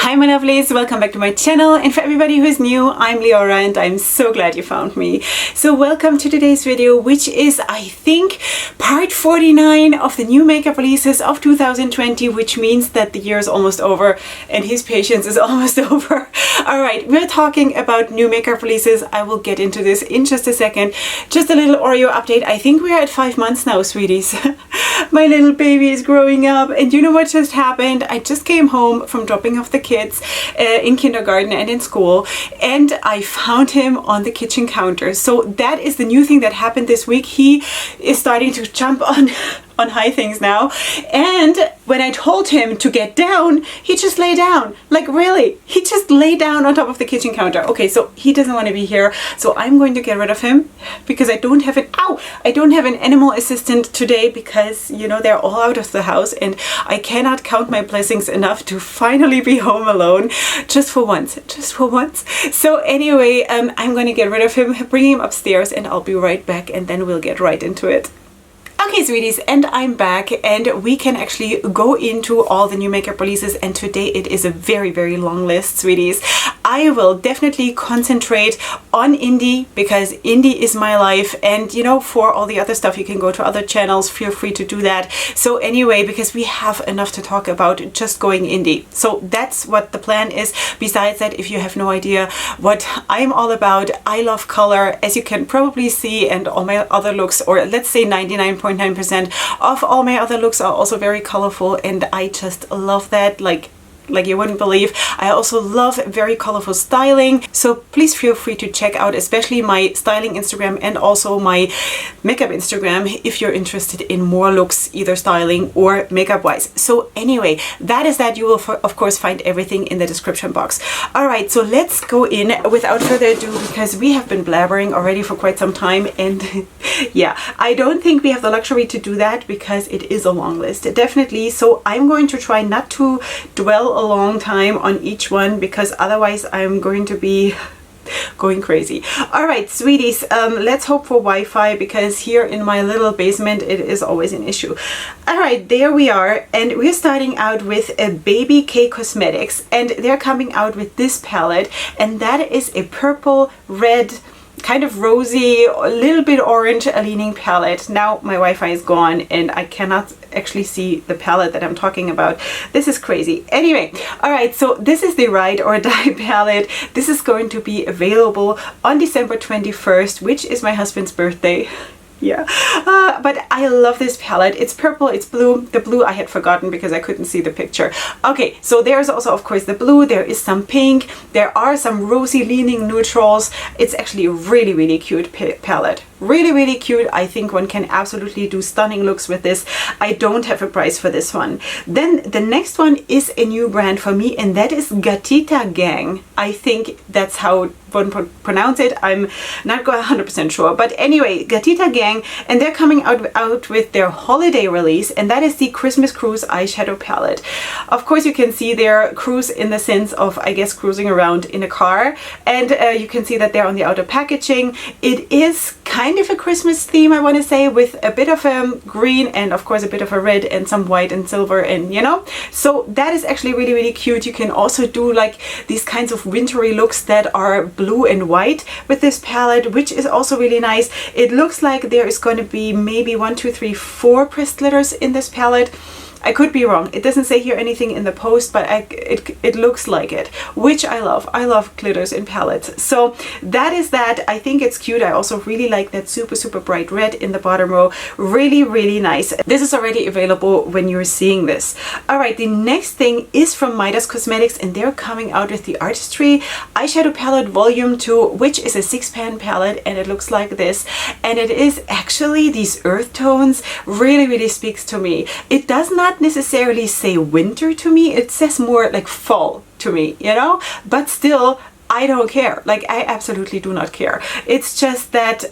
Hi my lovelies, welcome back to my channel, and for everybody who is new, I'm Leorah and I'm so glad you found me. So welcome to today's video, which is I think part 49 of the new makeup releases of 2020, which means that the year is almost over and his patience is almost over. Alright, we're talking about new makeup releases. I will get into this in just a second. Just a little Oreo update. I think we're at 5 months now, sweeties. My little baby is growing up, and you know what just happened? I just came home from dropping off the kids in kindergarten and in school, and I found him on the kitchen counter. So that is the new thing that happened this week. He is starting to jump on high things now, and when I told him to get down, he just lay down. Like really, he just lay down on top of the kitchen counter. Okay, so he doesn't want to be here, so I'm going to get rid of him because I don't have an animal assistant today, because you know they're all out of the house and I cannot count my blessings enough to finally be home alone just for once. So anyway, I'm going to get rid of him, bring him upstairs, and I'll be right back, and then we'll get right into it. Okay, sweeties, and I'm back, and we can actually go into all the new makeup releases, and today it is a very, very long list, sweeties. I will definitely concentrate on indie because indie is my life, and you know, for all the other stuff you can go to other channels, feel free to do that. So anyway, because we have enough to talk about just going indie. So that's what the plan is. Besides that, if you have no idea what I'm all about, I love color, as you can probably see, and all my other looks, or let's say 99.9% of all my other looks, are also very colorful, and I just love that like you wouldn't believe. I also love very colorful styling, so please feel free to check out especially my styling Instagram and also my makeup Instagram if you're interested in more looks, either styling or makeup wise. So anyway, that is that. You will of course find everything in the description box. Alright, so let's go in without further ado, because we have been blabbering already for quite some time, and yeah, I don't think we have the luxury to do that because it is a long list, definitely. So I'm going to try not to dwell a long time on each one, because otherwise I'm going to be going crazy. Alright, sweeties, let's hope for Wi-Fi, because here in my little basement it is always an issue. Alright, there we are, and we're starting out with a Baby K Cosmetics, and they're coming out with this palette, and that is a purple, red, kind of rosy, a little bit orange leaning palette. Now my Wi-Fi is gone and I cannot actually see the palette that I'm talking about. This is crazy. Anyway, alright, so this is the Ride or Die palette. This is going to be available on December 21st, which is my husband's birthday. Yeah, but I love this palette. It's purple, it's blue. The blue I had forgotten because I couldn't see the picture. Okay, so there's also of course the blue, there is some pink, there are some rosy leaning neutrals. It's actually a really, really cute palette. Really, really cute. I think one can absolutely do stunning looks with this. I don't have a price for this one. Then the next one is a new brand for me, and that is Gatita Gang. I think that's how one pronounce it. I'm not 100% sure, but anyway, Gatita Gang, and they're coming out with their holiday release, and that is the Christmas Cruise eyeshadow palette. Of course, you can see their cruise in the sense of, I guess, cruising around in a car, and you can see that they're on the outer packaging. It is kind of a Christmas theme, I want to say, with a bit of a green and of course a bit of a red and some white and silver, and you know, so that is actually really, really cute. You can also do like these kinds of wintry looks that are blue and white with this palette, which is also really nice. It looks like there is going to be maybe 1, 2, 3, 4 pressed glitters in this palette. I could be wrong. It doesn't say here anything in the post, but it looks like it, which I love. I love glitters in palettes. So that is that. I think it's cute. I also really like that super, super bright red in the bottom row. Really, really nice. This is already available when you're seeing this. All right, the next thing is from Midas Cosmetics, and they're coming out with the Artistry Eyeshadow Palette Volume 2, which is a 6-pan palette, and it looks like this. And it is actually these earth tones. Really, really speaks to me. It does not necessarily say winter to me. It says more like fall to me, you know, but still I don't care. Like, I absolutely do not care. It's just that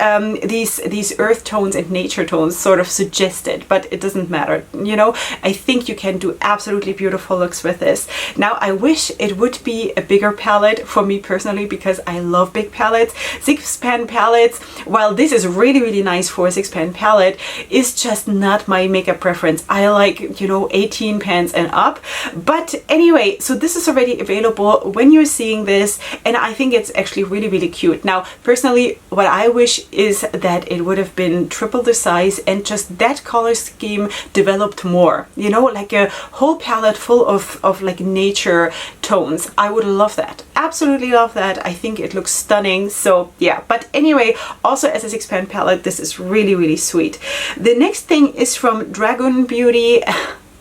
these earth tones and nature tones sort of suggest it, but it doesn't matter. You know, I think you can do absolutely beautiful looks with this. Now, I wish it would be a bigger palette for me personally, because I love big palettes. 6-pan palettes, while this is really, really nice for a 6-pan palette, is just not my makeup preference. I like, you know, 18 pans and up. But anyway, so this is already available when you're seeing this, and I think it's actually really, really cute. Now, personally, what I wish is that it would have been triple the size and just that color scheme developed more, you know, like a whole palette full of like nature tones. I would love that. Absolutely love that. I think it looks stunning. So yeah, but anyway, also as a 6-pan palette, this is really, really sweet. The next thing is from Dragon Beauty.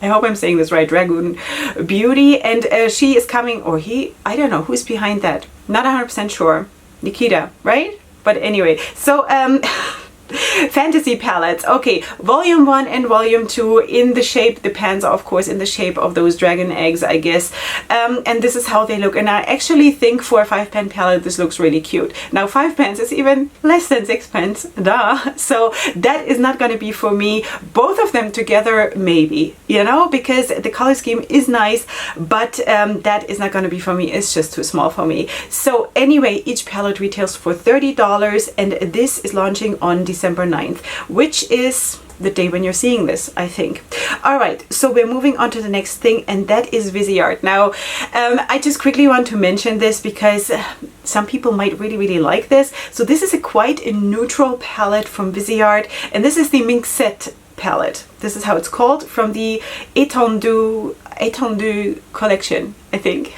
I hope I'm saying this right, Dragon Beauty, and she is coming, or he, I don't know who's behind that. Not 100% sure. Nikita, right? But anyway, so fantasy palettes. Okay, volume 1 and volume 2 in the shape, the pans are of course in the shape of those dragon eggs, I guess. And this is how they look. And I actually think for a 5-pan palette, this looks really cute. Now, 5 pans is even less than 6 pans, duh. So that is not going to be for me. Both of them together, maybe, you know, because the color scheme is nice, but that is not going to be for me. It's just too small for me. So anyway, each palette retails for $30, and this is launching on December 9th, which is the day when you're seeing this, I think. All right, so we're moving on to the next thing, and that is Viseart. Now, I just quickly want to mention this because some people might really, really like this. So this is quite a neutral palette from Viseart, and this is the Minxette palette. This is how it's called, from the Étendue collection, I think.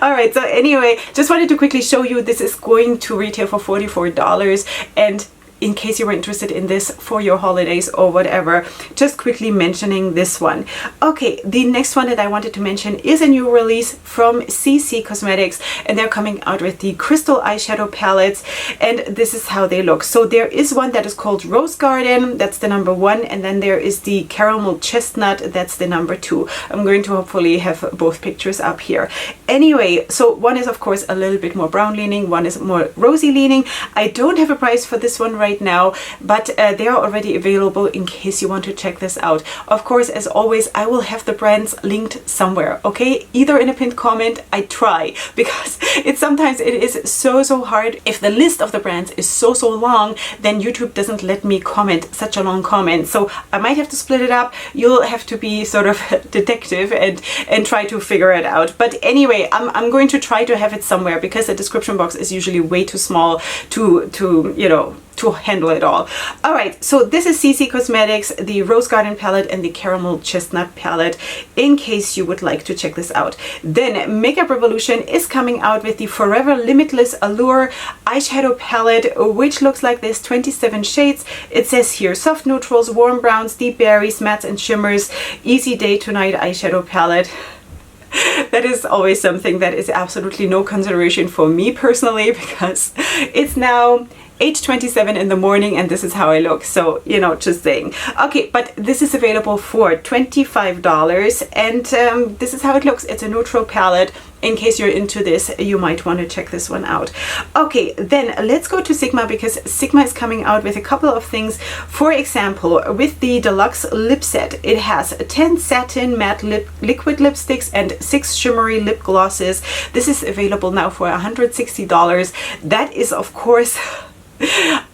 All right, so anyway, just wanted to quickly show you this is going to retail for $44, and in case you were interested in this for your holidays or whatever, just quickly mentioning this one. Okay, the next one that I wanted to mention is a new release from CC Cosmetics, and they're coming out with the crystal eyeshadow palettes, and this is how they look. So there is one that is called Rose Garden, that's the number 1, and then there is the Caramel Chestnut, that's the number 2. I'm going to hopefully have both pictures up here. Anyway, so one is of course a little bit more brown leaning, one is more rosy leaning. I don't have a price for this one right now, but they are already available in case you want to check this out. Of course, as always, I will have the brands linked somewhere, okay? Either in a pinned comment, I try, because sometimes it is so hard. If the list of the brands is so long, then YouTube doesn't let me comment such a long comment. So I might have to split it up. You'll have to be sort of detective and try to figure it out. But anyway, I'm going to try to have it somewhere, because the description box is usually way too small to you know, to handle it all. All right, so this is CC Cosmetics, the Rose Garden palette and the Caramel Chestnut palette, in case you would like to check this out. Then Makeup Revolution is coming out with the Forever Limitless Allure eyeshadow palette, which looks like this, 27 shades. It says here, soft neutrals, warm browns, deep berries, mattes and shimmers, easy day to night eyeshadow palette. That is always something that is absolutely no consideration for me personally, because it's now 8:27 in the morning and this is how I look. So, you know, just saying. Okay, but this is available for $25, and this is how it looks. It's a neutral palette. In case you're into this, you might want to check this one out. Okay, then let's go to Sigma, because Sigma is coming out with a couple of things. For example, with the Deluxe Lip Set, it has 10 satin matte liquid lipsticks and 6 shimmery lip glosses. This is available now for $160. That is, of course,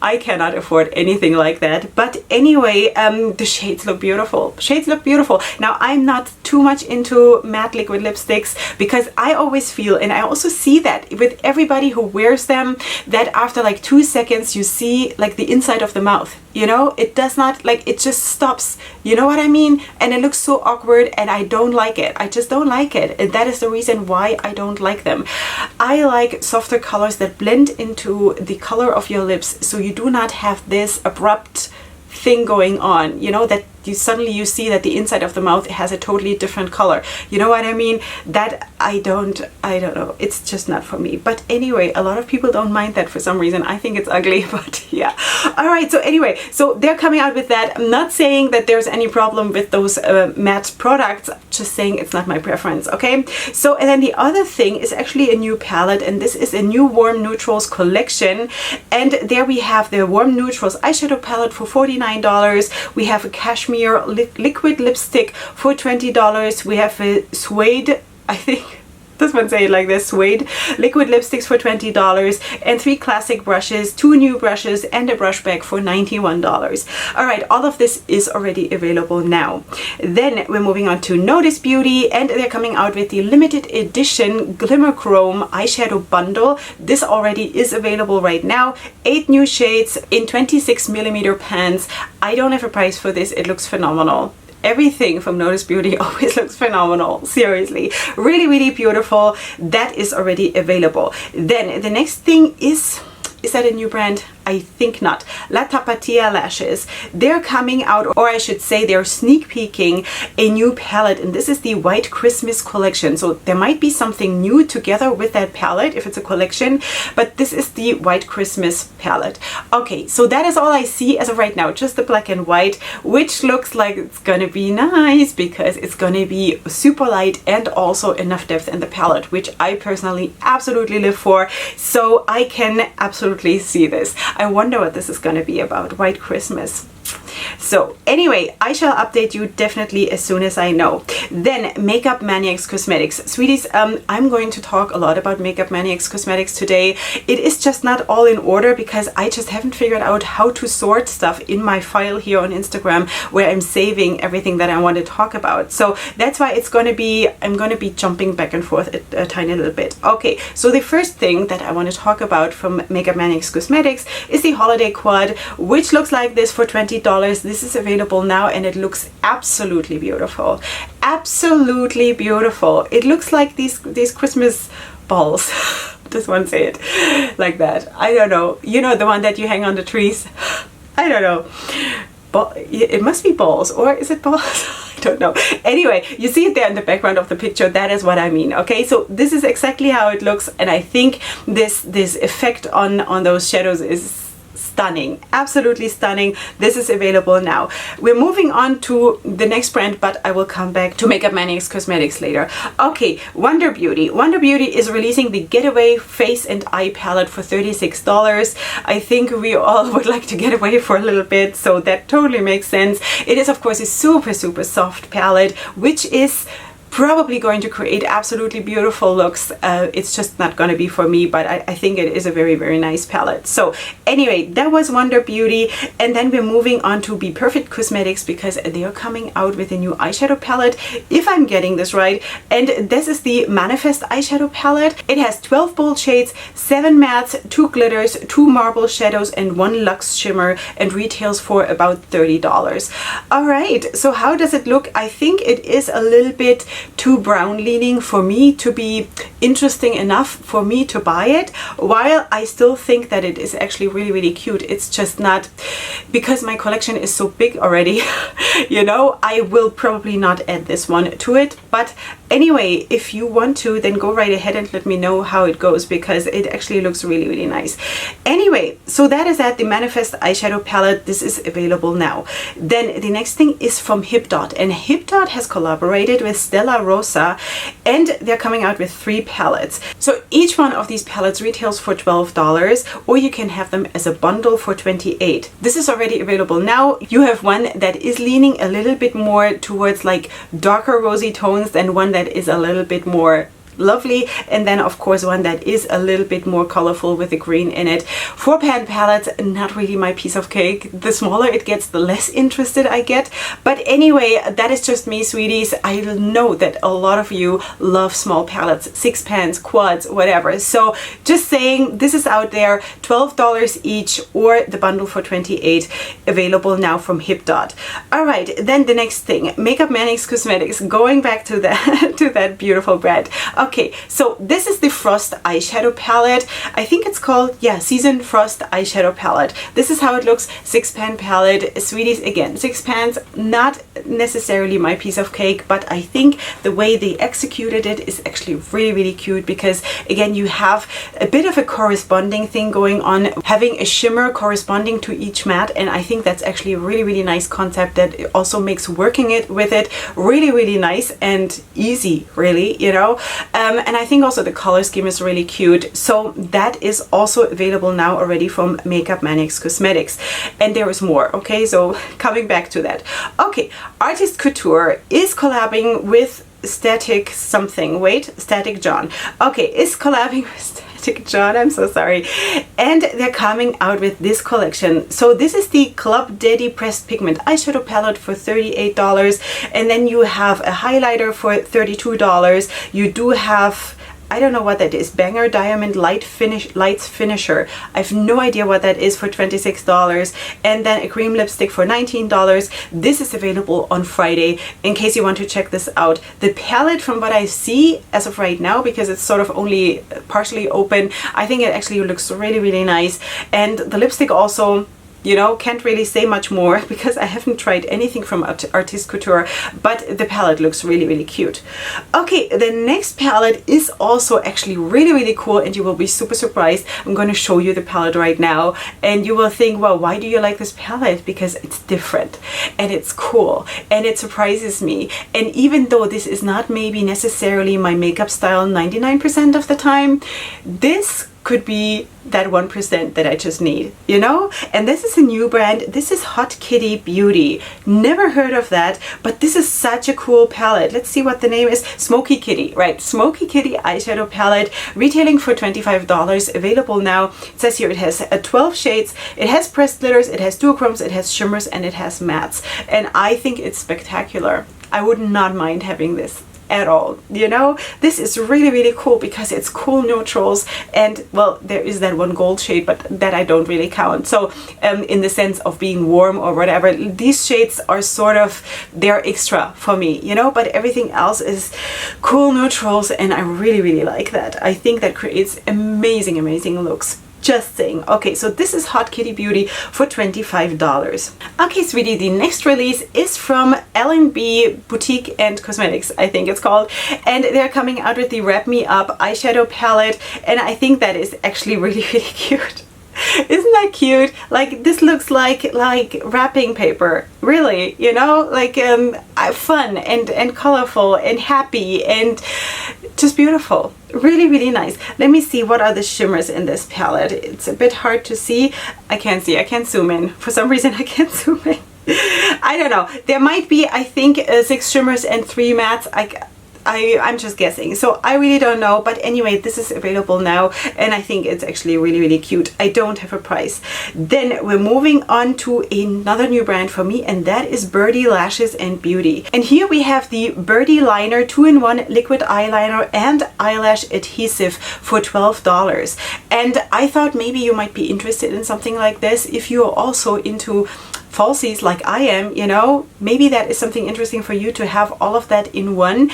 I cannot afford anything like that. But anyway, the shades look beautiful. Shades look beautiful. Now, I'm not too much into matte liquid lipsticks, because I always feel, and I also see that with everybody who wears them, that after like 2 seconds you see like the inside of the mouth, you know, it does not, like, it just stops, you know what I mean? And it looks so awkward, and I don't like it. I just don't like it, and that is the reason why I don't like them. I like softer colors that blend into the color of your lips, so you do not have this abrupt thing going on, you know, that suddenly you see that the inside of the mouth has a totally different color. You know what I mean? That I don't know. It's just not for me. But anyway, a lot of people don't mind that for some reason. I think it's ugly, but yeah. All right, so anyway, so they're coming out with that. I'm not saying that there's any problem with those matte products, just saying it's not my preference, okay? So, and then the other thing is actually a new palette, and this is a new Warm Neutrals collection. And there we have the Warm Neutrals eyeshadow palette for $49. We have a cashmere liquid lipstick for $20. We have a suede, I think this one say it like this, suede liquid lipsticks for $20, and 3 classic brushes, 2 new brushes, and a brush bag for $91. All right, all of this is already available now. Then we're moving on to Notice Beauty, and they're coming out with the limited edition Glimmer Chrome eyeshadow bundle. This already is available right now. 8 new shades in 26mm pans. I don't have a price for this. It looks phenomenal. Everything from Notice Beauty always looks phenomenal. Seriously, really, really beautiful. That is already available. Then the next thing is that a new brand? I think not. La Tapatia lashes. They're coming out, or I should say they're sneak peeking a new palette, and this is the White Christmas collection. So there might be something new together with that palette if it's a collection, but this is the White Christmas palette. Okay, so that is all I see as of right now, just the black and white, which looks like it's gonna be nice because it's gonna be super light and also enough depth in the palette, which I personally absolutely live for. So I can absolutely see this. I wonder what this is going to be about, White Christmas. So anyway, I shall update you definitely as soon as I know. Then Makeup Maniacs Cosmetics. Sweeties, I'm going to talk a lot about Makeup Maniacs Cosmetics today. It is just not all in order because I just haven't figured out how to sort stuff in my file here on Instagram where I'm saving everything that I want to talk about. So that's why it's going to be, I'm going to be jumping back and forth a tiny little bit. Okay, so the first thing that I want to talk about from Makeup Maniacs Cosmetics is the Holiday Quad, which looks like this for $20. This is available now and it looks absolutely beautiful. Absolutely beautiful. It looks like these Christmas balls. Just want to say it like that. I don't know. You know, the one that you hang on the trees? I don't know. But it must be balls, or is it balls? I don't know. Anyway, you see it there in the background of the picture. That is what I mean. Okay, so this is exactly how it looks, and I think this effect on those shadows is stunning, absolutely stunning. This is available now. We're moving on to the next brand, but I will come back to Makeup Maniacs Cosmetics later. Okay, Wonder Beauty. Wonder Beauty is releasing the Getaway Face and Eye Palette for $36. I think we all would like to get away for a little bit, so that totally makes sense. It is, of course, a super, super soft palette, which is probably going to create absolutely beautiful looks. It's just not going to be for me, but I think it is a very, very nice palette. So anyway, that was Wonder Beauty, and then we're moving on to Be Perfect Cosmetics because they are coming out with a new eyeshadow palette, if I'm getting this right, and this is the Manifest eyeshadow palette. It has 12 bold shades, 7 mattes, 2 glitters, 2 marble shadows, and 1 luxe shimmer, and retails for about $30. All right, so how does it look? I think it is a little bit too brown leaning for me to be interesting enough for me to buy it, while I still think that it is actually really, really cute. It's just not, because my collection is so big already, you know, I will probably not add this one to it. But anyway, if you want to, then go right ahead and let me know how it goes, because it actually looks really, really nice. Anyway, so that is at the Manifest eyeshadow palette. This is available now. Then the next thing is from Hip Dot, and Hip Dot has collaborated with Stella, Rosa, and they're coming out with 3 palettes. So each one of these palettes retails for $12, or you can have them as a bundle for $28. This is already available now. You have one that is leaning a little bit more towards like darker rosy tones than one that is a little bit more lovely, and then of course one that is a little bit more colorful with the green in it. 4-pan palettes, not really my piece of cake. The smaller it gets, the less interested I get. But anyway, that is just me, sweeties. I know that a lot of you love small palettes, 6 pans, quads, whatever. So just saying, this is out there, $12 each, or the bundle for $28, available now from Hip Dot. All right, then the next thing, Makeup Maniacs Cosmetics, going back to that to that beautiful brand. Okay, so this is the Frost eyeshadow palette. I think it's called, yeah, Season Frost eyeshadow palette. This is how it looks. 6-pan palette. Sweeties, again, 6 pans, not necessarily my piece of cake, but I think the way they executed it is actually really, really cute, because again, you have a bit of a corresponding thing going on, having a shimmer corresponding to each matte, and I think that's actually a really, really nice concept that also makes working it with it really, really nice and easy, really, you know. And I think also the color scheme is really cute. So that is also available now already from Makeup Maniacs Cosmetics, and there is more. Okay, so coming back to that. Okay, Artist Couture is collabing with Static something. Wait, Static John. Okay, is collabing with Static John. I'm so sorry. And they're coming out with this collection. So this is the Club Daddyy Pressed Pigment Eyeshadow Palette for $38. And then you have a highlighter for $32. You do have, I don't know what that is, Banger Diamond Lights Finisher. I have no idea what that is, for $26. And then a cream lipstick for $19. This is available on Friday in case you want to check this out. The palette, from what I see as of right now, because it's sort of only partially open, I think it actually looks really, really nice. And the lipstick also, you know, can't really say much more because I haven't tried anything from Artist Couture, but the palette looks really, really cute. Okay, the next palette is also actually really, really cool, and you will be super surprised. I'm going to show you the palette right now, and you will think, well, why do you like this palette? Because it's different, and it's cool, and it surprises me. And even though this is not maybe necessarily my makeup style 99% of the time, this could be that 1% that I just need, you know? And this is a new brand. This is Hot Kitty Beauty. Never heard of that, but this is such a cool palette. Let's see what the name is. Smokey Kitty, right? Smokey Kitty eyeshadow palette, retailing for $25, available now. It says here it has 12 shades. It has pressed glitters, it has duochromes, it has shimmers, and it has mattes. And I think it's spectacular. I would not mind having this at all, you know. This is really, really cool because it's cool neutrals, and well, there is that one gold shade, but that I don't really count. So in the sense of being warm or whatever, these shades are sort of, they're extra for me, you know, but everything else is cool neutrals, and I really, really like that. I think that creates amazing, amazing looks. Just saying. Okay, so this is Hot Kitty Beauty for $25. Okay, sweetie, the next release is from L&B Boutique and Cosmetics, I think it's called, and they're coming out with the Wrap Me Up eyeshadow palette, and I think that is actually really, really cute. Isn't that cute? Like, this looks like wrapping paper, really, you know, like fun and colorful and happy and just beautiful. Really, really nice. Let me see, what are the shimmers in this palette? It's a bit hard to see. I can't see. I can't zoom in. For some reason, I can't zoom in. I don't know. There might be, I think, 6 shimmers and 3 mattes. I'm just guessing, so I really don't know, but anyway, this is available now, and I think it's actually really, really cute. I don't have a price. Then we're moving on to another new brand for me, and that is Birdie Lashes and Beauty. And here we have the BirdyLiner 2-in-1 liquid eyeliner and eyelash adhesive for $12. And I thought maybe you might be interested in something like this if you're also into falsies like I am, you know. Maybe that is something interesting for you to have all of that in one.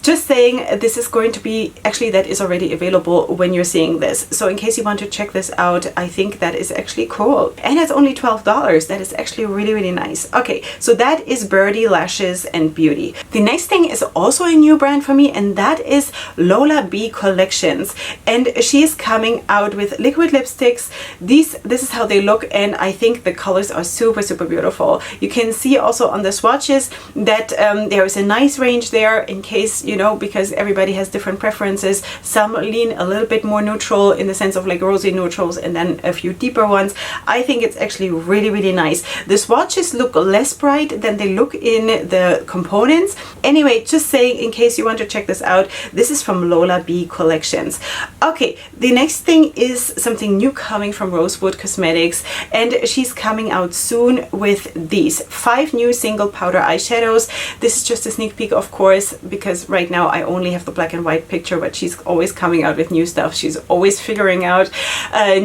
Just saying, this is going to be, actually that is already available when you're seeing this. So in case you want to check this out, I think that is actually cool. And it's only $12. That is actually really, really nice. Okay, so that is Birdie Lashes and Beauty. The next thing is also a new brand for me, and that is Lola B Collections. And she is coming out with liquid lipsticks. This is how they look, and I think the colors are super, super beautiful. You can see also on the swatches that there is a nice range there in case, you know, because everybody has different preferences. Some lean a little bit more neutral in the sense of like rosy neutrals, and then a few deeper ones. I think it's actually really, really nice. The swatches look less bright than they look in the components. Anyway, just saying, in case you want to check this out, this is from Lola B Collections. Okay, the next thing is something new coming from Rosewood Cosmetics, and she's coming out soon with these 5 new single powder eyeshadows. This is just a sneak peek, of course, because right right now I only have the black and white picture, but she's always coming out with new stuff. She's always figuring out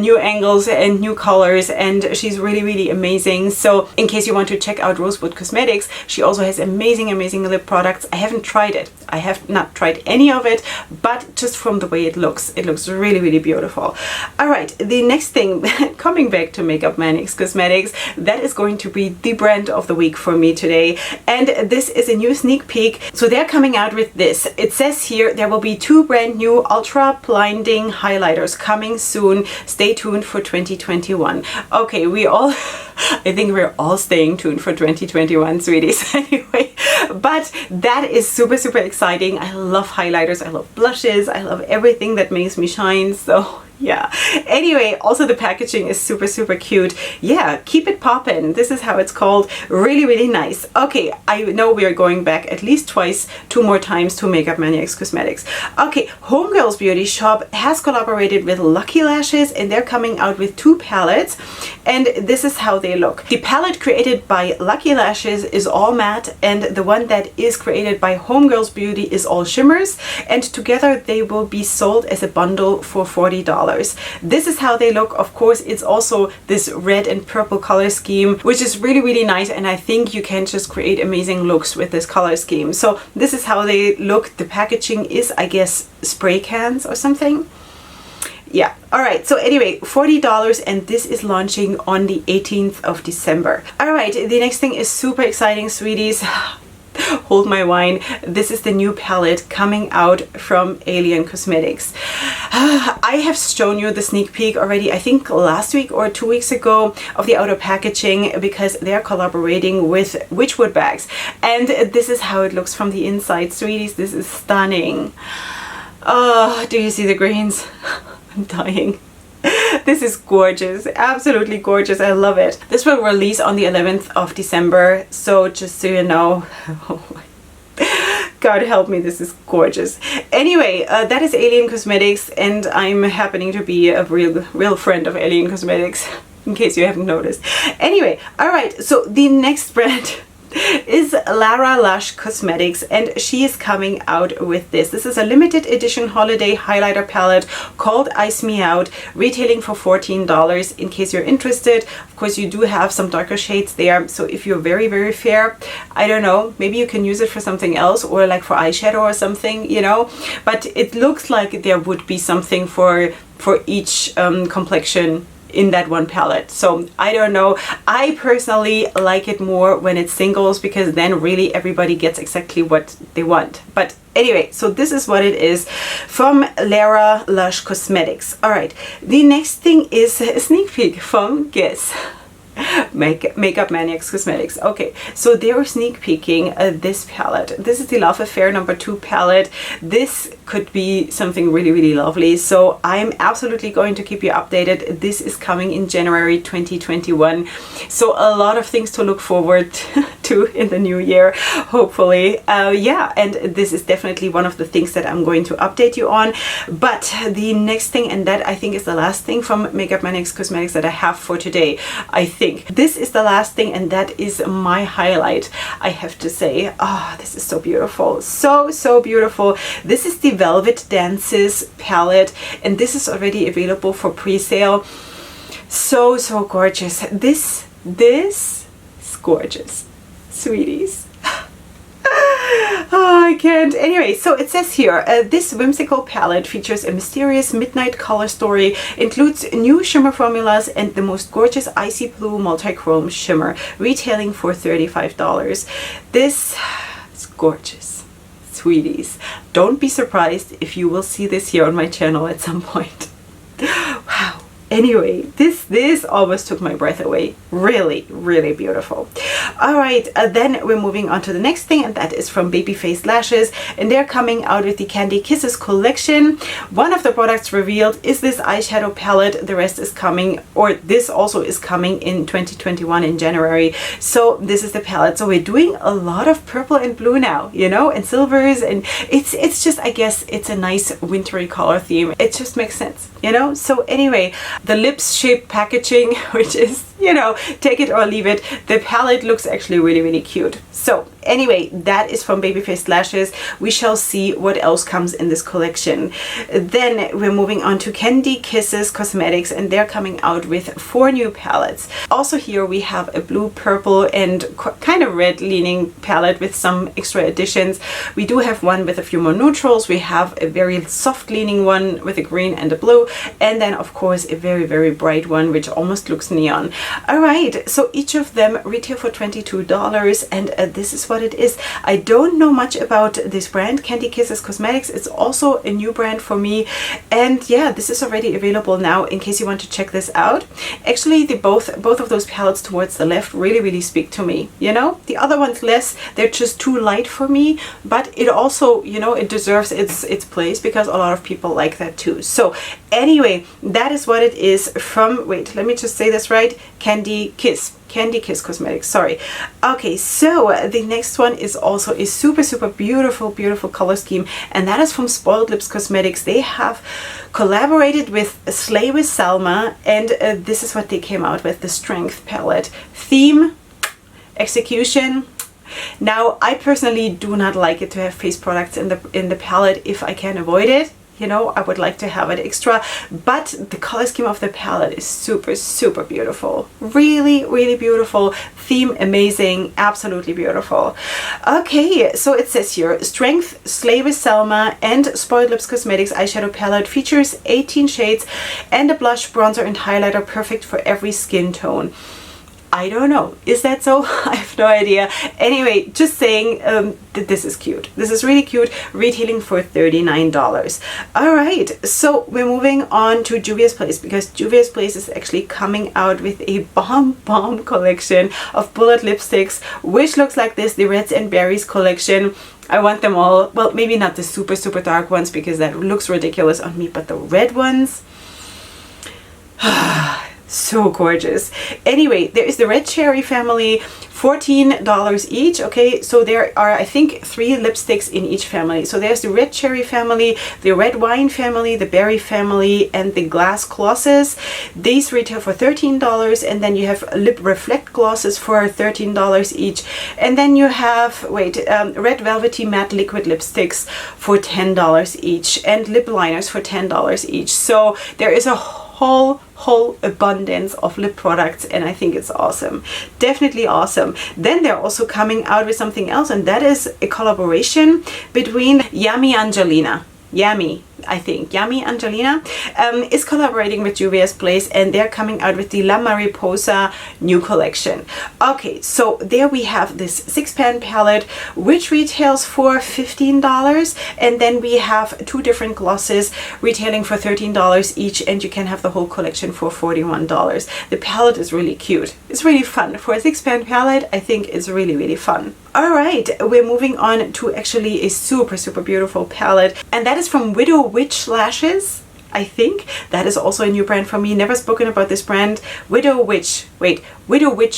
new angles and new colors, and she's really, really amazing. So in case you want to check out Rosewood Cosmetics, she also has amazing, amazing lip products. I haven't tried it. I have not tried any of it, but just from the way it looks really, really beautiful. All right, the next thing, coming back to Makeup Maniacs Cosmetics, that is going to be the brand of the week for me today. And this is a new sneak peek. So they're coming out with this. It says here there will be 2 brand new ultra blinding highlighters coming soon. Stay tuned for 2021. Okay, we all, I think we're all staying tuned for 2021, sweeties, anyway. But that is super, super exciting. I love highlighters. I love blushes. I love everything that makes me shine. So yeah. Anyway, also the packaging is super, super cute. Yeah, keep it poppin'. This is how it's called. Really, really nice. Okay, I know we are going back at least 2 more times to Makeup Maniacs Cosmetics. Okay, Homegirls Beauty Shop has collaborated with Lucky Lashes, and they're coming out with 2 palettes, and this is how they look. The palette created by Lucky Lashes is all matte, and the one that is created by Homegirls Beauty is all shimmers, and together they will be sold as a bundle for $40. This is how they look. Of course, it's also this red and purple color scheme, which is really, really nice, and I think you can just create amazing looks with this color scheme. So this is how they look. The packaging is, I guess, spray cans or something. Yeah. All right. So anyway, $40, and this is launching on the 18th of December. All right. The next thing is super exciting, sweeties. Hold my wine. This is the new palette coming out from Alien Cosmetics. I have shown you the sneak peek already, I think last week or 2 weeks ago, of the outer packaging, because they're collaborating with Witchwood bags. And this is how it looks from the inside, sweeties. This is stunning. Oh, do you see the greens? I'm dying. This is gorgeous, absolutely gorgeous. I love it. This will release on the 11th of December, so just so you know. God help me, this is gorgeous. Anyway, that is Alien Cosmetics, and I'm happening to be a real friend of Alien Cosmetics, in case you haven't noticed. Anyway, all right, so the next brand is Lara Lush Cosmetics, and she is coming out with this. This is a limited edition holiday highlighter palette called Ice Me Out, retailing for $14 in case you're interested. Of course, you do have some darker shades there, so if you're very, very fair, I don't know, maybe you can use it for something else, or like for eyeshadow or something, you know, but it looks like there would be something for each complexion in that one palette. So I don't know. I personally like it more when it's singles, because then really everybody gets exactly what they want. But anyway, so this is what it is from Lara Lush Cosmetics. All right, the next thing is a sneak peek from Guess. Makeup Maniacs Cosmetics. Okay, so they were sneak peeking this palette. This is the Love Affair #2 palette. This could be something really, really lovely. So I'm absolutely going to keep you updated. This is coming in January 2021. So a lot of things to look forward to in the new year, hopefully. Yeah, and this is definitely one of the things that I'm going to update you on. But the next thing, and that I think is the last thing from Makeup Maniacs Cosmetics that I have for today, I think this is the last thing, and that is my highlight, I have to say. Oh, this is so beautiful. So, so beautiful. This is the Velvet Dances palette, and this is already available for pre-sale. So, so gorgeous. This is gorgeous, sweeties. Oh, I can't. Anyway, so it says here, this whimsical palette features a mysterious midnight color story, includes new shimmer formulas, and the most gorgeous icy blue multi-chrome shimmer, retailing for $35. This is gorgeous, sweeties. Don't be surprised if you will see this here on my channel at some point. Wow. Anyway, this almost took my breath away. Really, really beautiful. All right, then we're moving on to the next thing, and that is from Babyface Lashes, and they're coming out with the Candy Kisses collection. One of the products revealed is this eyeshadow palette. The rest is coming, or this also is coming in 2021 in January. So this is the palette. So we're doing a lot of purple and blue now, you know, and silvers, and it's just, I guess it's a nice wintry color theme. It just makes sense, you know. So anyway, the lips shaped packaging, which is, you know, take it or leave it. The palette looks actually really, really cute. So Anyway, that is from Babyface Lashes. We shall see what else comes in this collection. Then we're moving on to Candy Kisses Cosmetics, and they're coming out with 4 new palettes. Also here we have a blue, purple, and kind of red leaning palette with some extra additions. We do have one with a few more neutrals. We have a very soft leaning one with a green and a blue, and then of course a very, very bright one which almost looks neon. All right, so each of them retail for $22, and this is what it is. I don't know much about this brand, Candy Kisses Cosmetics. It's also a new brand for me, and yeah, this is already available now in case you want to check this out. Actually, both of those palettes towards the left really speak to me, you know. The other ones less, they're just too light for me, but it also, you know, it deserves its place because a lot of people like that too. So anyway, that is what it is from, wait, let me just say this right, Candy Kiss Cosmetics, sorry. Okay, so the next one is also a super beautiful color scheme, and that is from Spoiled Lips Cosmetics. They have collaborated with Slay with Salma, and this is what they came out with, the Strength palette. Theme, execution. Now, I personally do not like it to have face products in the palette if I can avoid it. You know, I would like to have it extra, but the color scheme of the palette is super beautiful. Really beautiful. Theme amazing, absolutely beautiful. Okay, so it says here, Strength, Slay with Selma, and Spoiled Lips Cosmetics eyeshadow palette features 18 shades and a blush, bronzer, and highlighter perfect for every skin tone. I don't know. Is that so? I have no idea. Anyway, just saying that this is cute. This is really cute. Retailing for $39. All right. So we're moving on to Juvia's Place, because Juvia's Place is actually coming out with a bomb collection of bullet lipsticks, which looks like this, the Reds and Berries collection. I want them all. Well, maybe not the super dark ones because that looks ridiculous on me, but the red ones. So gorgeous. Anyway, there is the Red Cherry family, $14 each. Okay, so there are, I think, 3 lipsticks in each family. So there's the Red Cherry family, the Red Wine family, the Berry family, and the Glass glosses. These retail for $13, and then you have Lip Reflect glosses for $13 each, and then you have, Red Velvety Matte Liquid lipsticks for $10 each, and lip liners for $10 each. So there is a whole abundance of lip products, and I think it's awesome. Definitely awesome. Then they're also coming out with something else, and that is a collaboration between Yummy Angelina. Yummy Angelina is collaborating with Juvia's Place, and they're coming out with the La Mariposa new collection. Okay, so there we have this 6-pan palette, which retails for $15, and then we have 2 different glosses retailing for $13 each, and you can have the whole collection for $41. The palette is really cute. It's really fun. For a 6-pan palette, I think it's really fun. All right, we're moving on to actually a super beautiful palette, and that is from Widow Witch Lashes. I think that is also a new brand for me. Never spoken about this brand. Widow Witch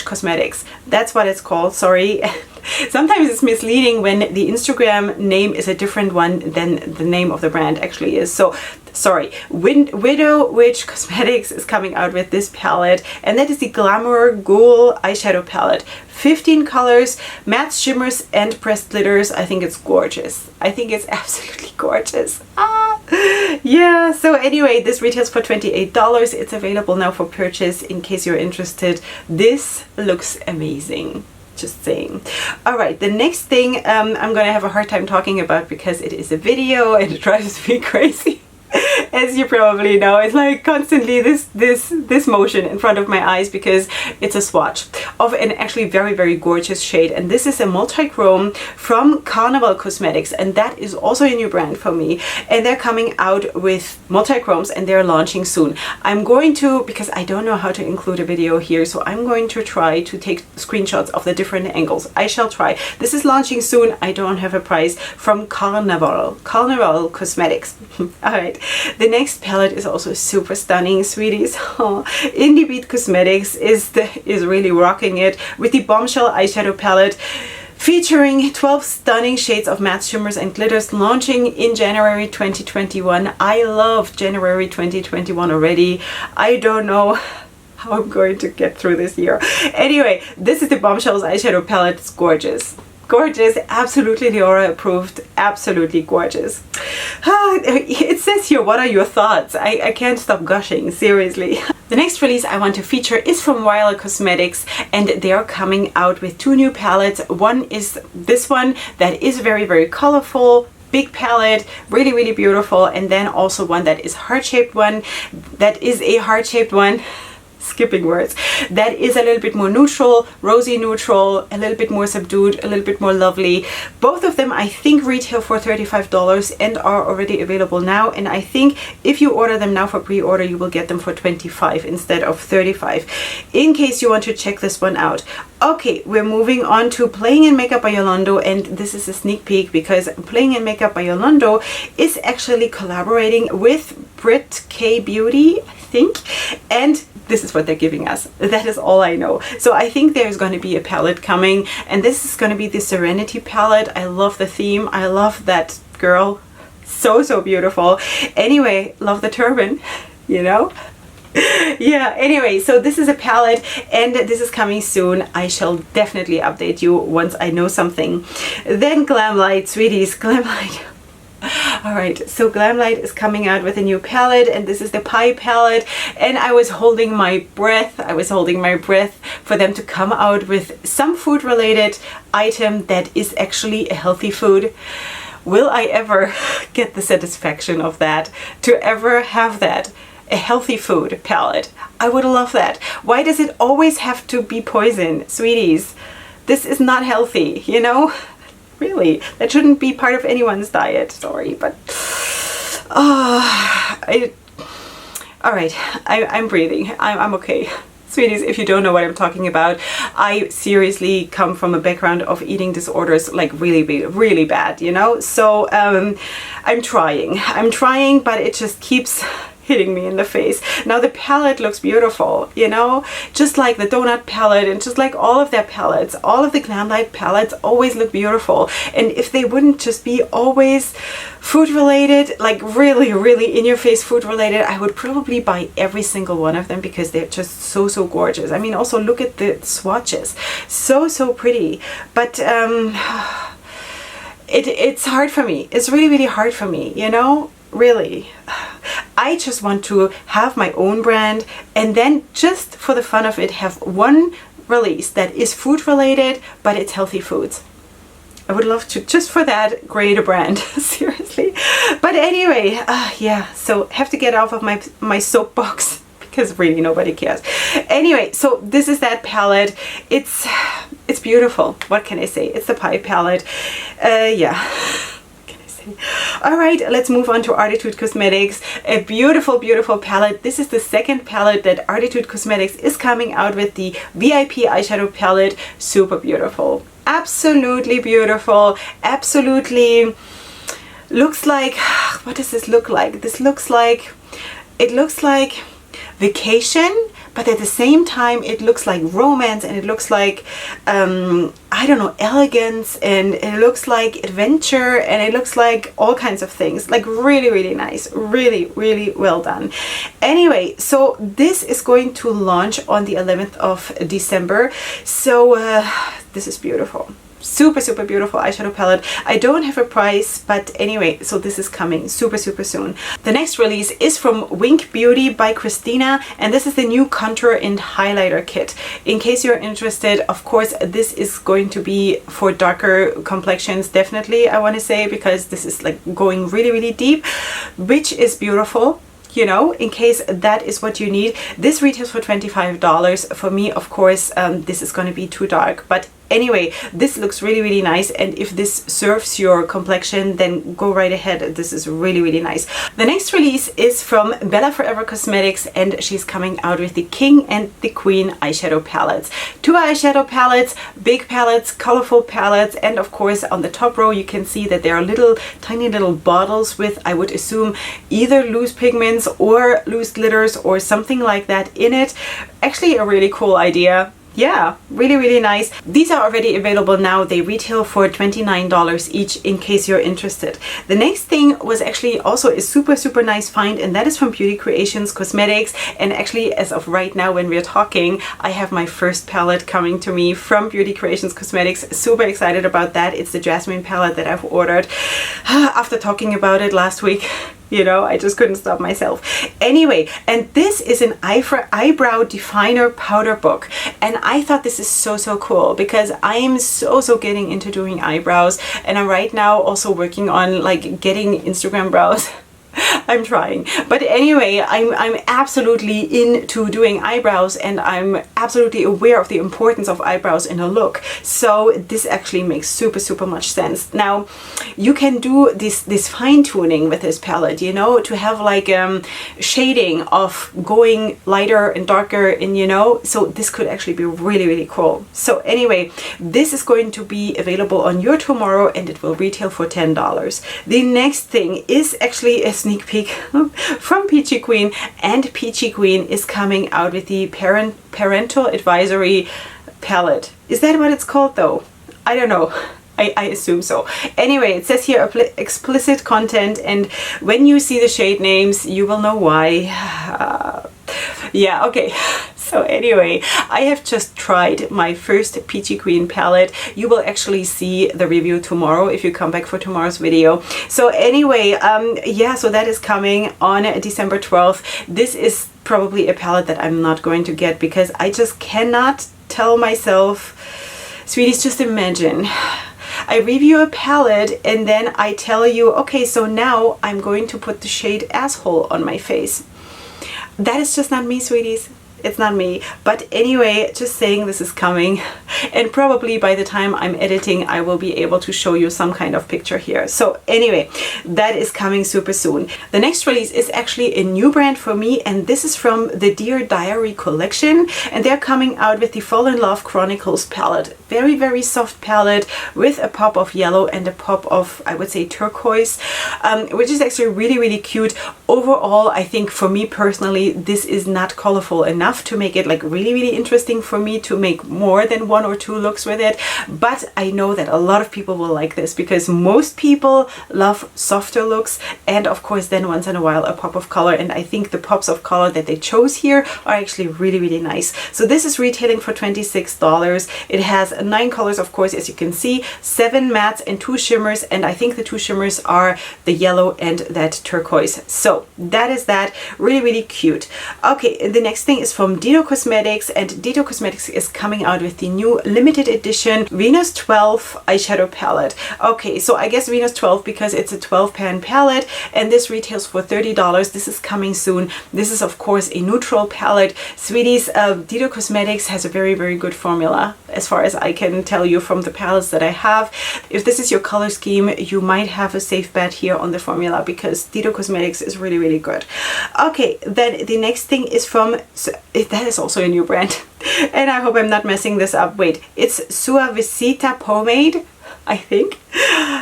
Cosmetics. That's what it's called. Sorry. Sometimes it's misleading when the Instagram name is a different one than the name of the brand actually is. So sorry. Widow Witch Cosmetics is coming out with this palette, and that is the Glamour Ghoul eyeshadow palette. 15 colors, matte shimmers, and pressed glitters. I think it's gorgeous. I think it's absolutely gorgeous. Yeah, so anyway, this retails for $28. It's available now for purchase in case you're interested. This looks amazing. Just saying. All right, the next thing I'm gonna have a hard time talking about because it is a video and it drives me crazy. As you probably know, it's like constantly this motion in front of my eyes because it's a swatch of an actually very gorgeous shade, and this is a multi-chrome from Carnival Cosmetics, and that is also a new brand for me, and they're coming out with multi-chromes and they're launching soon. I'm going to, because I don't know how to include a video here, so I'm going to try to take screenshots of the different angles. I shall try. This is launching soon. I don't have a price. From Carnival Cosmetics. All right. The next palette is also super stunning, sweeties. Oh, Indie Beat Cosmetics is really rocking it with the Bombshell eyeshadow palette, featuring 12 stunning shades of matte shimmers and glitters, launching in January 2021. I love January 2021 already. I don't know how I'm going to get through this year. Anyway, this is the Bombshells eyeshadow palette. It's gorgeous. Gorgeous, absolutely Leorah approved, absolutely gorgeous. It says here, what are your thoughts? I can't stop gushing, seriously. The next release I want to feature is from Hallel Cosmetics, and they are coming out with 2 new palettes. One is this one that is very, very colorful, big palette, really, really beautiful, and then also one that is heart-shaped one, that is a heart-shaped one. Skipping words, that is a little bit more neutral, rosy neutral, a little bit more subdued, a little bit more lovely. Both of them I think retail for $35 and are already available now, and I think if you order them now for pre-order you will get them for $25 instead of $35, in case you want to check this one out. Okay, we're moving on to Playing in Makeup by Yolando, and this is a sneak peek because Playing in Makeup by Yolando is actually collaborating with Brit K Beauty, I think, and this is what they're giving us. That is all I know. So I think there's going to be a palette coming, and this is going to be the Serenity palette. I love the theme. I love that girl. So, so beautiful. Anyway, love the turban, you know? Yeah, anyway, so this is a palette and this is coming soon. I shall definitely update you once I know something. Then Glamlight, sweeties, Glamlight. Alright, so Glamlight is coming out with a new palette, and this is the Pie palette, and I was holding my breath. For them to come out with some food related item that is actually a healthy food. Will I ever get the satisfaction of that? To ever have that? A healthy food palette. I would love that. Why does it always have to be poison, sweeties? This is not healthy, you know? Really, that shouldn't be part of anyone's diet. Sorry, but all right, I'm breathing. I'm okay. Sweeties, if you don't know what I'm talking about, I seriously come from a background of eating disorders, like really bad, you know? So I'm trying, but it just keeps hitting me in the face. Now the palette looks beautiful, you know, just like the donut palette and just like all of their palettes, all of the Glamlight palettes always look beautiful. And if they wouldn't just be always food related, like really in your face food related, I would probably buy every single one of them because they're just so gorgeous. I mean, also look at the swatches, so pretty. But it's hard for me. It's really hard for me, you know. Really, I just want to have my own brand, and then just for the fun of it have one release that is food related, but it's healthy foods. I would love to, just for that, create a brand. Seriously. But anyway, yeah, so have to get off of my soapbox because really nobody cares. Anyway, so this is that palette. It's beautiful. What can I say? It's the Pie palette. Yeah. Alright, let's move on to Artistry Cosmetics. A beautiful palette. This is the second palette that Artistry Cosmetics is coming out with, the VIP eyeshadow palette. Super beautiful. Absolutely beautiful. Absolutely looks like, what does this look like? This looks like, it looks like vacation, but at the same time it looks like romance, and it looks like I don't know, elegance, and it looks like adventure, and it looks like all kinds of things. Like really nice, really well done. Anyway, so this is going to launch on the 11th of December. So this is beautiful. Super beautiful eyeshadow palette. I don't have a price, but anyway, so this is coming super soon. The next release is from Wink Beauty by Christina, and this is the new contour and highlighter kit. In case you're interested, of course, this is going to be for darker complexions, definitely, I want to say, because this is like going really deep, which is beautiful. You know, in case that is what you need. This retails for $25. For me, of course, this is going to be too dark, but anyway, this looks really nice, and if this serves your complexion, then go right ahead. This is really nice. The next release is from Bella Forever Cosmetics, and she's coming out with the King and the Queen eyeshadow palettes. 2 eyeshadow palettes, big palettes, colorful palettes, and of course on the top row you can see that there are tiny little bottles with, I would assume, either loose pigments or loose glitters or something like that in it. Actually a really cool idea. yeah, really, really nice. These are already available now. They retail for $29 each in case you're interested. The next thing was actually also a super, super nice find, and that is from Beauty Creations Cosmetics. And actually, as of right now when we're talking, I have my first palette coming to me from Beauty Creations Cosmetics. Super excited about that. It's the Jasmine palette that I've ordered. After talking about it last week, you know, I just couldn't stop myself. Anyway, and this is an eyebrow definer powder book. And I thought this is so, so cool because I am so getting into doing eyebrows. And I'm right now also working on like getting Instagram brows. I'm trying. But anyway, I'm absolutely into doing eyebrows, and I'm absolutely aware of the importance of eyebrows in a look. So this actually makes super, super much sense. Now, you can do this fine tuning with this palette, you know, to have like shading of going lighter and darker, and you know, so this could actually be really, really cool. So anyway, this is going to be available on your tomorrow, and it will retail for $10. The next thing is actually a sneak peek from Peachy Queen, and Peachy Queen is coming out with the parental advisory palette. Is that what it's called though? I don't know. I assume so. Anyway, it says here explicit content, and when you see the shade names, you will know why. Yeah, okay. So anyway, I have just tried my first Peachy Queen palette. You will actually see the review tomorrow if you come back for tomorrow's video. So anyway, yeah, so that is coming on December 12th. This is probably a palette that I'm not going to get because I just cannot tell myself, sweeties, just imagine. I review a palette and then I tell you, okay, so now I'm going to put the shade Asshole on my face. That is just not me, sweeties. It's not me. But anyway, just saying this is coming, and probably by the time I'm editing I will be able to show you some kind of picture here. So anyway, that is coming super soon. The next release is actually a new brand for me, and this is from the Dear Diary collection, and they're coming out with the Fall in Love Chronicles palette. Very, very soft palette with a pop of yellow and a pop of, I would say, turquoise, which is actually really, really cute. Overall, I think for me personally, this is not colorful enough to make it like really, really interesting for me to make more than one or two looks with it. But I know that a lot of people will like this because most people love softer looks, and of course then once in a while a pop of color, and I think the pops of color that they chose here are actually really, really nice. So this is retailing for $26. It has 9 colors, of course, as you can see, 7 mattes and 2 shimmers, and I think the 2 shimmers are the yellow and that turquoise. So that is that. Really, really cute. Okay, the next thing is from Dito Cosmetics, and Dito Cosmetics is coming out with the new limited edition Venus 12 eyeshadow palette. Okay, so I guess Venus 12 because it's a 12 pan palette, and this retails for $30. This is coming soon. This is of course a neutral palette. Sweeties, Dito Cosmetics has a very, very good formula as far as I can tell you from the palettes that I have. If this is your color scheme, you might have a safe bet here on the formula because Dito Cosmetics is really, really good. Okay, then the next thing is from, that is also a new brand, and I hope I'm not messing this up. Wait, it's Suavecita Pomade, I think.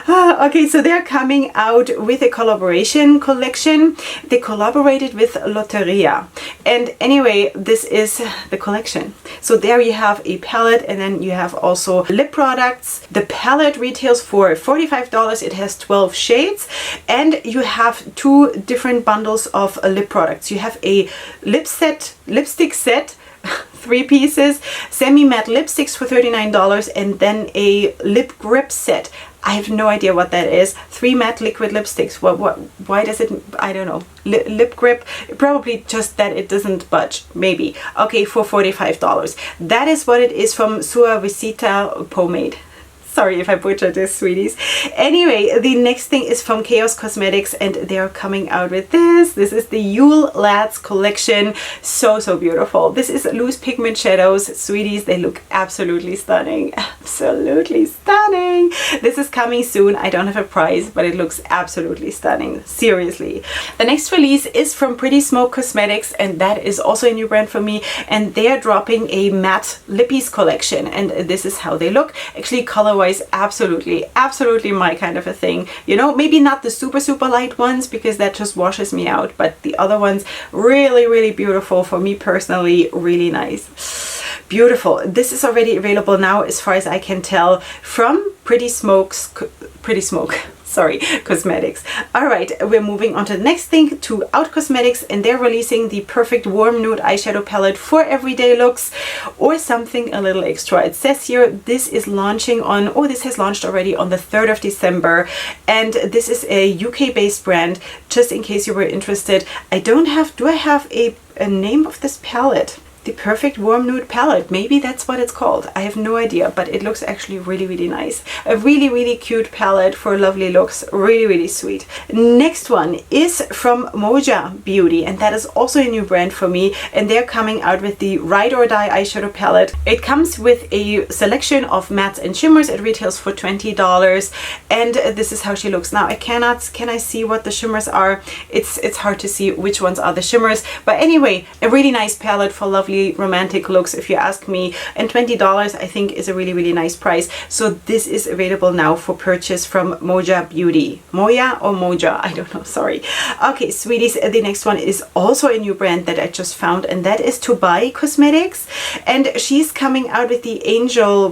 Okay, so they're coming out with a collaboration collection. They collaborated with Lotteria, and anyway, this is the collection. So there you have a palette, and then you have also lip products. The palette retails for $45. It has 12 shades, and you have 2 different bundles of lip products. You have a lipstick set, 3 pieces, semi-matte lipsticks for $39, and then a lip grip set. I have no idea what that is. 3 matte liquid lipsticks. Why does it, I don't know. Lip grip, probably just that it doesn't budge, maybe. Okay, for $45. That is what it is from Suavecita Pomade. Sorry if I butchered this, sweeties. Anyway, the next thing is from Chaos Cosmetics, and they're coming out with this. This is the Yule Lads collection. So, so beautiful. This is loose pigment shadows. Sweeties, they look absolutely stunning. Absolutely stunning. This is coming soon. I don't have a price, but it looks absolutely stunning. Seriously. The next release is from Pretty Smoke Cosmetics, and that is also a new brand for me. And they are dropping a matte lippies collection, and this is how they look. Actually, color-wise, absolutely my kind of a thing. You know, maybe not the super, super light ones because that just washes me out, but the other ones really, really beautiful for me personally, really nice. Beautiful. This is already available now, as far as I can tell, from Pretty Smoke, sorry, Cosmetics. All right, we're moving on to the next thing, to Out Cosmetics, and they're releasing the perfect warm nude eyeshadow palette for everyday looks or something a little extra. It says here this is launching on, oh, this has launched already on the 3rd of December, and this is a UK based brand, just in case you were interested. I don't have, do I have a name of this palette? The Perfect Warm Nude Palette. Maybe that's what it's called. I have no idea, but it looks actually really, really nice. A really, really cute palette for lovely looks. Really, really sweet. Next one is from Moja Beauty, and that is also a new brand for me, and they're coming out with the Ride or Die eyeshadow palette. It comes with a selection of mattes and shimmers. It retails for $20, and this is how she looks. Now, can I see what the shimmers are? It's hard to see which ones are the shimmers, but anyway, a really nice palette for lovely romantic looks, if you ask me, and $20 I think is a really, really nice price. So this is available now for purchase from Moja Beauty. Moja or Moja, I don't know, sorry. Okay, sweeties, the next one is also a new brand that I just found, and that is Dubai Cosmetics, and she's coming out with the Angel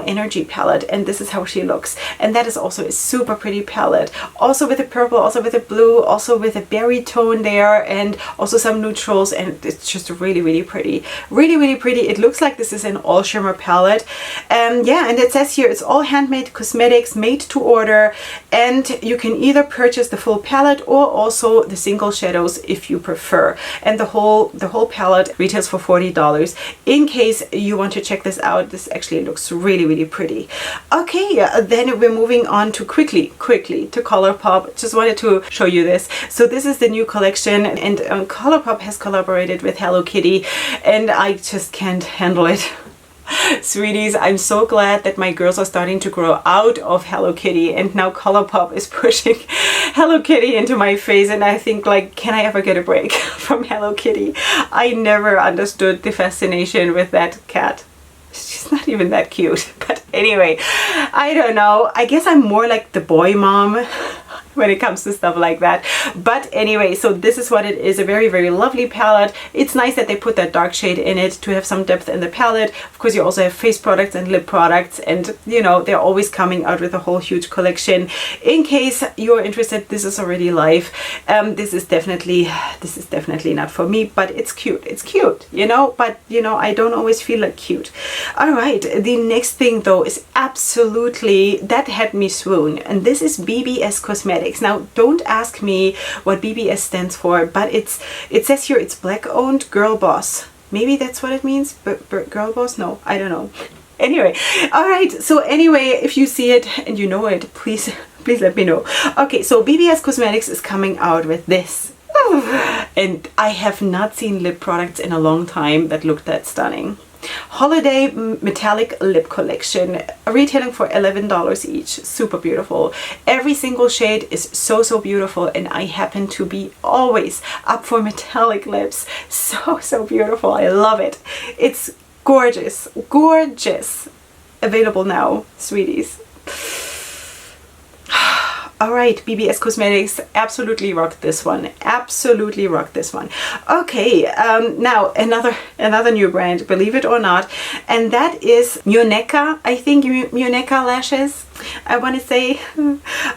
Energy palette, and this is how she looks, and that is also a super pretty palette, also with a purple, also with a blue, also with a berry tone there, and also some neutrals, and it's just really, really pretty. Really, really pretty. It looks like this is an all shimmer palette. Yeah, and it says here it's all handmade cosmetics, made to order, and you can either purchase the full palette or also the single shadows if you prefer. And the whole palette retails for $40. In case you want to check this out, this actually looks really, really pretty. Okay, then we're moving on to quickly to Colourpop. Just wanted to show you this. So this is the new collection, and Colourpop has collaborated with Hello Kitty, and I just can't handle it. Sweeties, I'm so glad that my girls are starting to grow out of Hello Kitty, and now Colourpop is pushing Hello Kitty into my face, and I think, like, can I ever get a break from Hello Kitty? I never understood the fascination with that cat. She's not even that cute, but anyway, I don't know. I guess I'm more like the boy mom when it comes to stuff like that. But anyway, so this is what it is. A very, very lovely palette. It's nice that they put that dark shade in it to have some depth in the palette. Of course, you also have face products and lip products, and you know, they're always coming out with a whole huge collection. In case you're interested, this is already live. This is definitely not for me, but it's cute. It's cute, you know, but you know, I don't always feel like cute. All right, the next thing though is absolutely, that had me swoon, and this is BBS Cosmetics. Now, don't ask me what BBS stands for, but it says here it's Black Owned Girl Boss. Maybe that's what it means, but Girl Boss? No, I don't know. Anyway, all right. So anyway, if you see it and you know it, please let me know. Okay, so BBS Cosmetics is coming out with this. And I have not seen lip products in a long time that look that stunning. Holiday Metallic Lip Collection, retailing for $11 each. Super beautiful. Every single shade is so beautiful, and I happen to be always up for metallic lips. So beautiful. I love it. It's gorgeous. Available now, sweeties. All right, BBS Cosmetics absolutely rocked this one. Absolutely rocked this one. Okay, now another new brand, believe it or not, and that is Muneka. I think Muneka lashes, I want to say.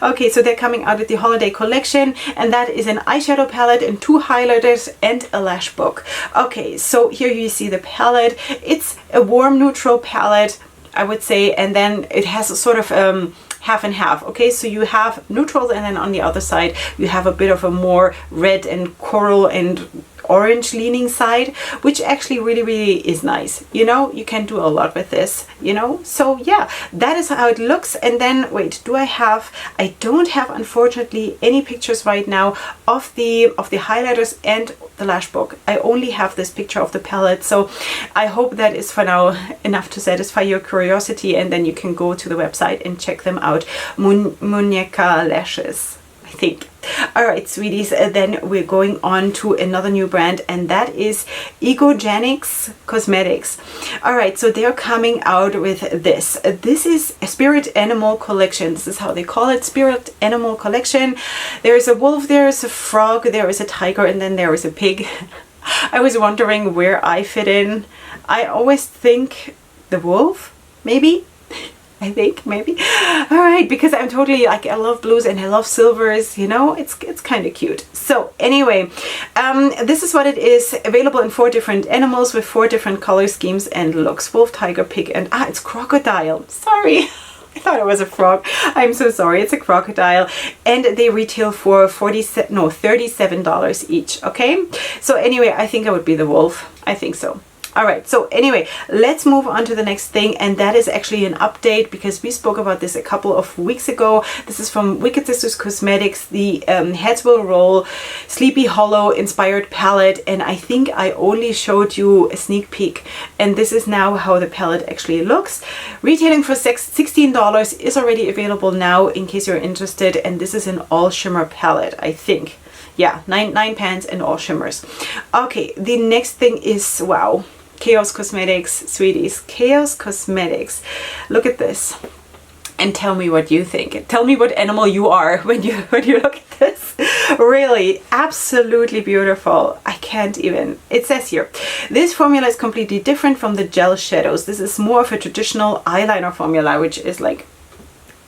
Okay, so they're coming out with the holiday collection, and that is an eyeshadow palette and 2 highlighters and a lash book. Okay, so here you see the palette. It's a warm neutral palette, I would say, and then it has a sort of half and half. Okay, so you have neutrals, and then on the other side you have a bit of a more red and coral and orange leaning side, which actually really is nice. You know, you can do a lot with this, you know. So yeah, that is how it looks. And then wait, I don't have unfortunately any pictures right now of the highlighters and the lash book. I only have this picture of the palette, so I hope that is for now enough to satisfy your curiosity, and then you can go to the website and check them out. Muneka lashes, I think. All right, sweeties, then we're going on to another new brand, and that is Egogenics Cosmetics. All right, so they're coming out with this. This is a Spirit Animal Collection. This is how they call it, Spirit Animal Collection. There is a wolf, there is a frog, there is a tiger, and then there is a pig. I was wondering where I fit in. I always think the wolf, maybe. I think maybe. All right, because I'm totally like, I love blues and I love silvers, you know, it's kind of cute. So anyway, this is what it is, available in 4 different animals with 4 different color schemes and looks. Wolf, tiger, pig, and it's crocodile. Sorry. I thought it was a frog. I'm so sorry. It's a crocodile, and they retail for $37 each. Okay. So anyway, I think I would be the wolf. I think so. All right, so anyway, let's move on to the next thing, and that is actually an update because we spoke about this a couple of weeks ago. This is from Wicked Sisters Cosmetics, the Heads Will Roll Sleepy Hollow inspired palette, and I think I only showed you a sneak peek, and this is now how the palette actually looks. Retailing for $16 is already available now in case you're interested, and this is an all shimmer palette, I think. Yeah, nine pans and all shimmers. Okay, the next thing is, wow, Chaos Cosmetics, sweeties. Chaos Cosmetics. Look at this and tell me what you think. Tell me what animal you are when you look at this. Really, absolutely beautiful. I can't even. It says here, this formula is completely different from the gel shadows. This is more of a traditional eyeliner formula, which is like,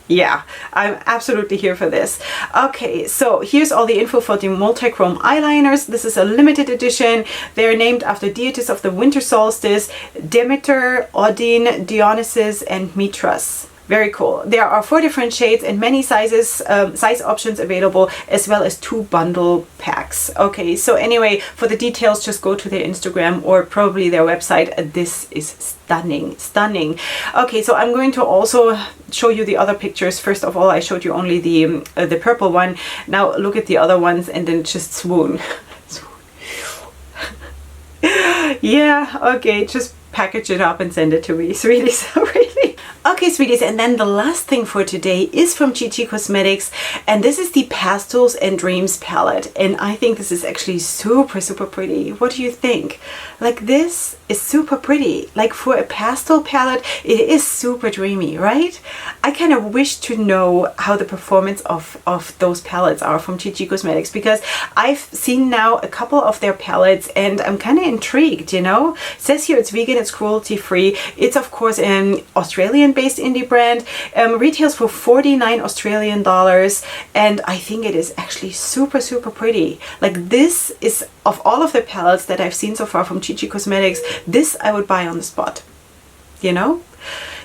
yeah, I'm absolutely here for this. Okay, so here's all the info for the multi-chrome eyeliners. This is a limited edition. They're named after deities of the winter solstice: Demeter, Odin, Dionysus, and Mithras. Very cool. There are 4 different shades and many sizes, size options available, as well as 2 bundle packs. Okay, so anyway, for the details, just go to their Instagram or probably their website. This is stunning, stunning. Okay, so I'm going to also show you the other pictures. First of all, I showed you only the purple one. Now look at the other ones and then just swoon. Yeah, okay, just package it up and send it to me, sweeties. Really. Okay, sweeties, and then the last thing for today is from Chi Cosmetics, and this is the Pastels and Dreams palette, and I think this is actually super, super pretty. What do you think? Like, this is super pretty. Like, for a pastel palette, it is super dreamy, right? I kind of wish to know how the performance of those palettes are from Chi Cosmetics, because I've seen now a couple of their palettes and I'm kind of intrigued, you know? It says here it's vegan, it's cruelty free. It's of course an Australian based indie brand, retails for 49 Australian dollars, and I think it is actually super, super pretty. Like, this is, of all of the palettes that I've seen so far from Chi Cosmetics, this I would buy on the spot, you know?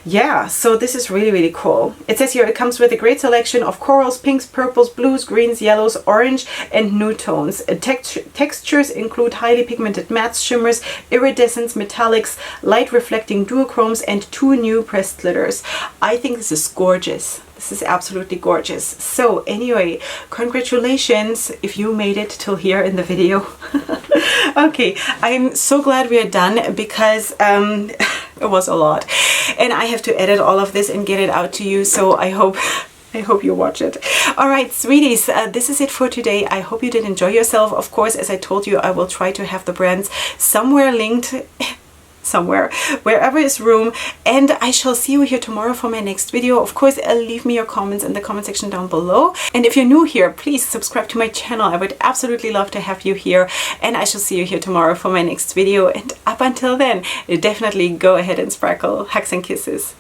Yeah, so this is really, really cool. It says here it comes with a great selection of corals, pinks, purples, blues, greens, yellows, orange, and nude tones. Textures include highly pigmented mattes, shimmers, iridescents, metallics, light reflecting duochromes, and 2 new pressed glitters. I think this is gorgeous. This is absolutely gorgeous. So anyway, congratulations if you made it till here in the video. Okay, I'm so glad we are done because it was a lot. And I have to edit all of this and get it out to you. So I hope you watch it. All right, sweeties, this is it for today. I hope you did enjoy yourself. Of course, as I told you, I will try to have the brands somewhere linked. Somewhere, wherever is room, and I shall see you here tomorrow for my next video. Of course, leave me your comments in the comment section down below, and if you're new here, please subscribe to my channel. I would absolutely love to have you here, and I shall see you here tomorrow for my next video. And up until then, definitely go ahead and sparkle. Hugs and kisses.